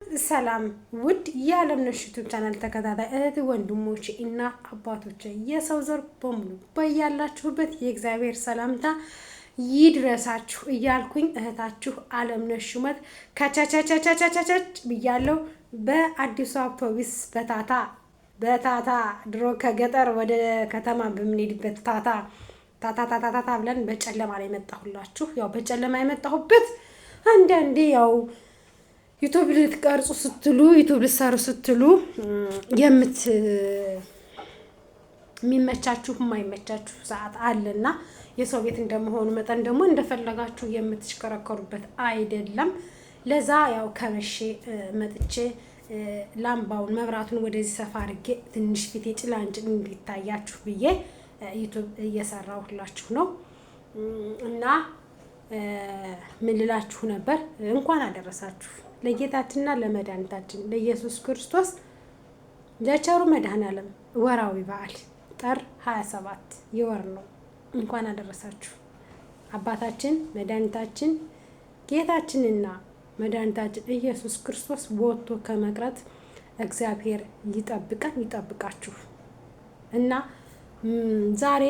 ሰላም ውድ የዓለምነሽ ዩቲዩብ ቻናል ተከታታይ እህት ወንድሞቼ እና አባቶቼ የሰው ዘር በሙሉ በያላችሁበት የእግዚአብሔር ሰላምታ ይድረሳችሁ እያልኩኝ እህታችሁ ዓለምነሽ ሹመት ከቻቻቻቻቻቻች ብያለሁ። በአዲሱ አውቶቡስ በታታ ድሮ ከገጠር ወደ ከተማ በምንሄድበት ታታ ብለን በጨለማ ላይ መጣሁላችሁ። ያው በጨለማ የመጣሁበት አንዳንዴ ያው ዩቲዩብ ልትቀርጹ ስትሉ ዩቲዩብ ልትሰሩ ስትሉ የሚመቻችሁ የማይመቻችሁ ሰዓት አለና የሰው ቤት እንደመሆኑ መጠን ደግሞ እንደፈለጋችሁ የምትሽከረከሩበት አይደለም። ለዛ ያው ከመሼ መጥቼ ላምባውን መብራቱን ወደዚህ ሰፋ አድርጌ ትንሽ ፊቴ ጭላንጭል እንዲታያችሁ ብዬ ዩቲዩብ እየሰራሁላችሁ ነው እና ምን ልላችሁ ነበር? እንኳን አደረሳችሁ ለጌታችንና ለመድኃኒታችን ለኢየሱስ ክርስቶስ ለቸሩ መድኃኔዓለም ወራዊ በዓል ጥር 27 የወር ነው። እንኳን አደረሳችሁ። አባታችን መድኃኒታችን ጌታችንና መድኃኒታችን ኢየሱስ ክርስቶስ ወጥቶ ከመቅረት እግዚአብሔር ይጠብቀን ይጠብቃችሁ እና ዛሬ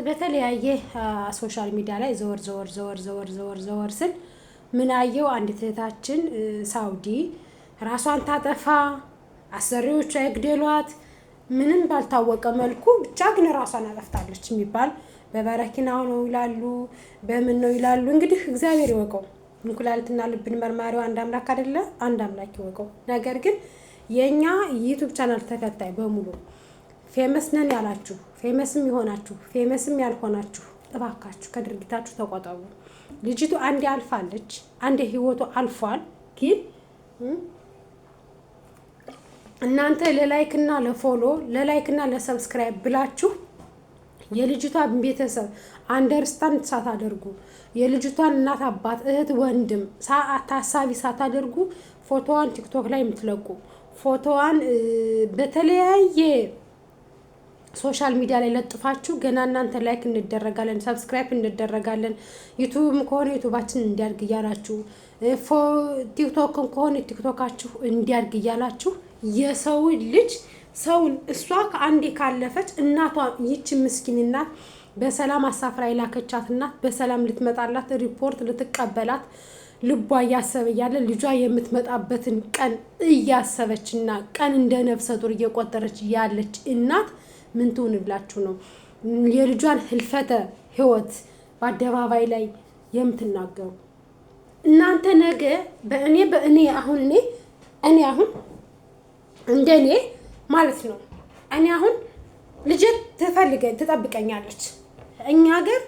በተለያየ ሶሻል ሚዲያ ላይ ዘወር ስል ምን አየው? አንዲት እህታችን ሳውዲ ራሷን ታጠፋ፣ አሰሪዎቿ ይግደሏት፣ ምንም ባልታወቀ መልኩ ብቻ ግን ራሷን አጠፍታለች የሚባል በበረኪናው ነው ይላሉ፣ በምን ነው ይላሉ። እንግዲህ እግዚአብሔር ይወቀው። እንኩላሊትና ልብን መርማሪው አንድ አምላክ አይደለ? አንድ አምላክ ይወቀው። ነገር ግን የኛ ዩቲዩብ ቻናል ተከታይ በሙሉ ፌመስ ነን ያላችሁ፣ ፌመስም የሆናችሁ፣ ፌመስም ያልሆናችሁ እባካችሁ ከድርጊታችሁ ተቆጠቡ። ልጅቱ አንዴ አልፋለች፣ አንዴ ህይወቱ አልፏል። ግን እናንተ ለላይክና ለፎሎ ለላይክና ለሰብስክራይብ ብላችሁ የልጅቷን ቤተሰብ አንደርስታንድ ሳታደርጉ የልጅቷን እናት አባት እህት ወንድም ታሳቢ ሳታደርጉ ፎቶዋን ቲክቶክ ላይ የምትለቁ ፎቶዋን በተለያየ ሶሻል ሚዲያ ላይ ለጥፋችሁ ገና እናንተ ላይክ እንደረጋለን ሰብስክራይብ እንደረጋለን ዩቲዩብም ከሆነ ዩቲዩባችን እንዲያድግ እያላችሁ ቲክቶክም ከሆነ ቲክቶካችሁ እንዲያድግ እያላችሁ የሰው ልጅ ሰውን እሷ ከአንዴ ካለፈች እናቷ ይቺ ምስኪን እናት በሰላም አሳፍራ የላከቻት እናት በሰላም ልትመጣላት ሪፖርት ልትቀበላት ልቧ እያሰበ እያለ ልጇ የምትመጣበትን ቀን እያሰበችና ቀን እንደ ነፍሰ ጡር እየቆጠረች ያለች እናት ምን ትሆን ብላችሁ ነው የልጇን ህልፈተ ህይወት በአደባባይ ላይ የምትናገሩ? እናንተ ነገ በእኔ አሁን እንደኔ ማለት ነው እኔ አሁን ልጅ ትጠብቀኛለች። እኛ ሀገር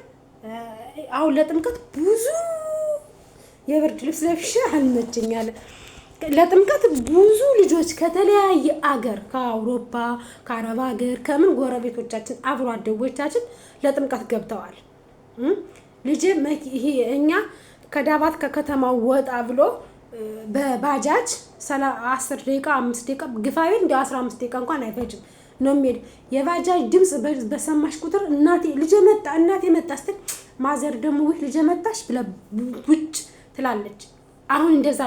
አሁን ለጥምቀት ብዙ የብርድ ልብስ ለብሼ አልመቸኛለ። ለጥምቀት ብዙ ልጆች ከተለያየ አገር ከአውሮፓ ከአረብ ሀገር ከምን ጎረቤቶቻችን አብሮ አደጎቻችን ለጥምቀት ገብተዋል። ልጅ ይሄ እኛ ከዳባት ከከተማው ወጣ ብሎ በባጃጅ 10 ደቂቃ 5 ደቂቃ ግፋዊ እንደ 15 ደቂቃ እንኳን አይፈጅም ነው የሚሄድ። የባጃጅ ድምጽ በሰማሽ ቁጥር እናቴ መጣ ስትል ማዘር ደግሞ ልጅ መጣሽ ብላ ውጭ ትላለች። አሁን እንደዛ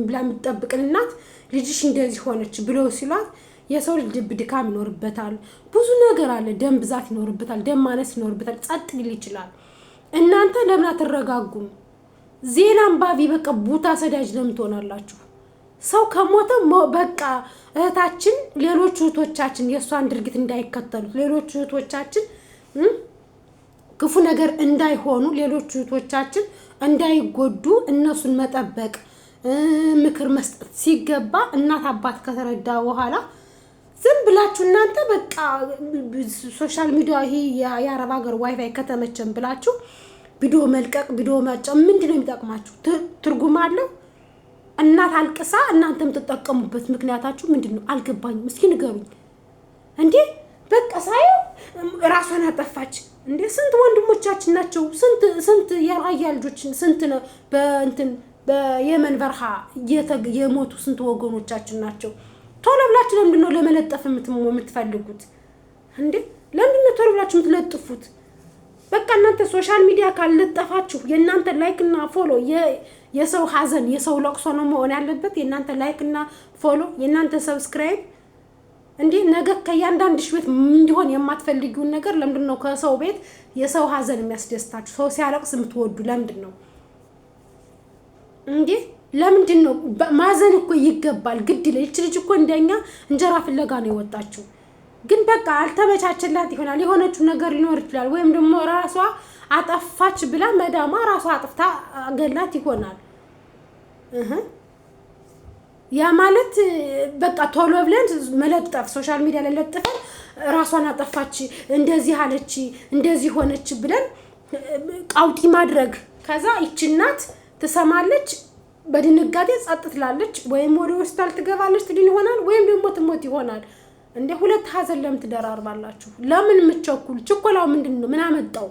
ብላ የምትጠብቅን እናት ልጅሽ እንደዚህ ሆነች ብለው ሲሏት የሰው ልጅ ድካም ይኖርበታል፣ ብዙ ነገር አለ፣ ደም ብዛት ይኖርበታል፣ ደም ማነስ ይኖርበታል፣ ጸጥ ሊል ይችላል። እናንተ ለምን አትረጋጉም? ዜና አንባቢ በቃ ቦታ ሰዳጅ ለምን ትሆናላችሁ? ሰው ከሞተ በቃ እህታችን ሌሎች እህቶቻችን የእሷን ድርጊት እንዳይከተሉት ሌሎች እህቶቻችን ክፉ ነገር እንዳይሆኑ ሌሎች እህቶቻችን እንዳይጎዱ እነሱን መጠበቅ ምክር መስጠት ሲገባ እናት አባት ከተረዳ በኋላ ዝም ብላችሁ እናንተ በቃ ሶሻል ሚዲያ ይሄ የአረብ ሀገር ዋይፋይ ከተመቸን ብላችሁ ቪዲዮ መልቀቅ ቪዲዮ ማጨም ምንድነው የሚጠቅማችሁ? ትርጉም አለው? እናት አልቅሳ እናንተም ተጠቀሙበት ምክንያታችሁ ምንድነው? አልገባኝም። እስኪ ንገሩኝ እንዴ! በቃ ሳይው ራሷን አጠፋች እንዴ! ስንት ወንድሞቻችን ናቸው? ስንት የራያ ልጆች ስንት ነው በየመን በረሃ የሞቱ ስንት ወገኖቻችን ናቸው? ቶሎ ብላችሁ ለምንድነው ለመለጠፍ የምትፈልጉት እንዴ? ለምንድነው ቶሎ ብላችሁ የምትለጥፉት? በቃ እናንተ ሶሻል ሚዲያ ካልለጠፋችሁ የእናንተ ላይክ እና ፎሎ የሰው ሀዘን የሰው ለቅሶ ነው መሆን ያለበት የእናንተ ላይክ እና ፎሎ የእናንተ ሰብስክራይብ እንዴ ነገ ከያንዳንድሽ ቤት እንዲሆን የማትፈልጊውን ነገር ለምንድነው ከሰው ቤት የሰው ሀዘን የሚያስደስታችሁ ሰው ሲያለቅስ የምትወዱ ለምንድነው እንዴ ለምንድነው ማዘን እኮ ይገባል ግድ ለይች ልጅ እኮ እንደኛ እንጀራ ፍለጋ ነው የወጣችው ግን በቃ አልተመቻቸላት ይሆናል የሆነችው ነገር ሊኖር ይችላል ወይም ደግሞ ራሷ አጠፋች ብላ መዳማ ራሷ አጥፍታ ገላት ይሆናል ያ ማለት በቃ ቶሎ ብለን መለጠፍ ሶሻል ሚዲያ ላይ ለጥፈን ራሷን አጠፋች እንደዚህ አለች እንደዚህ ሆነች ብለን ቃውጢ ማድረግ ከዛ ይችናት ትሰማለች በድንጋጤ ጸጥ ትላለች ወይም ወደ ሆስፒታል ትገባለች ትድን ይሆናል ወይም ደግሞ ትሞት ይሆናል እንደ ሁለት ሀዘን ለምን ትደራርባላችሁ ለምን ምትቸኩሉ ቸኮላው ምንድነው ምን አመጣው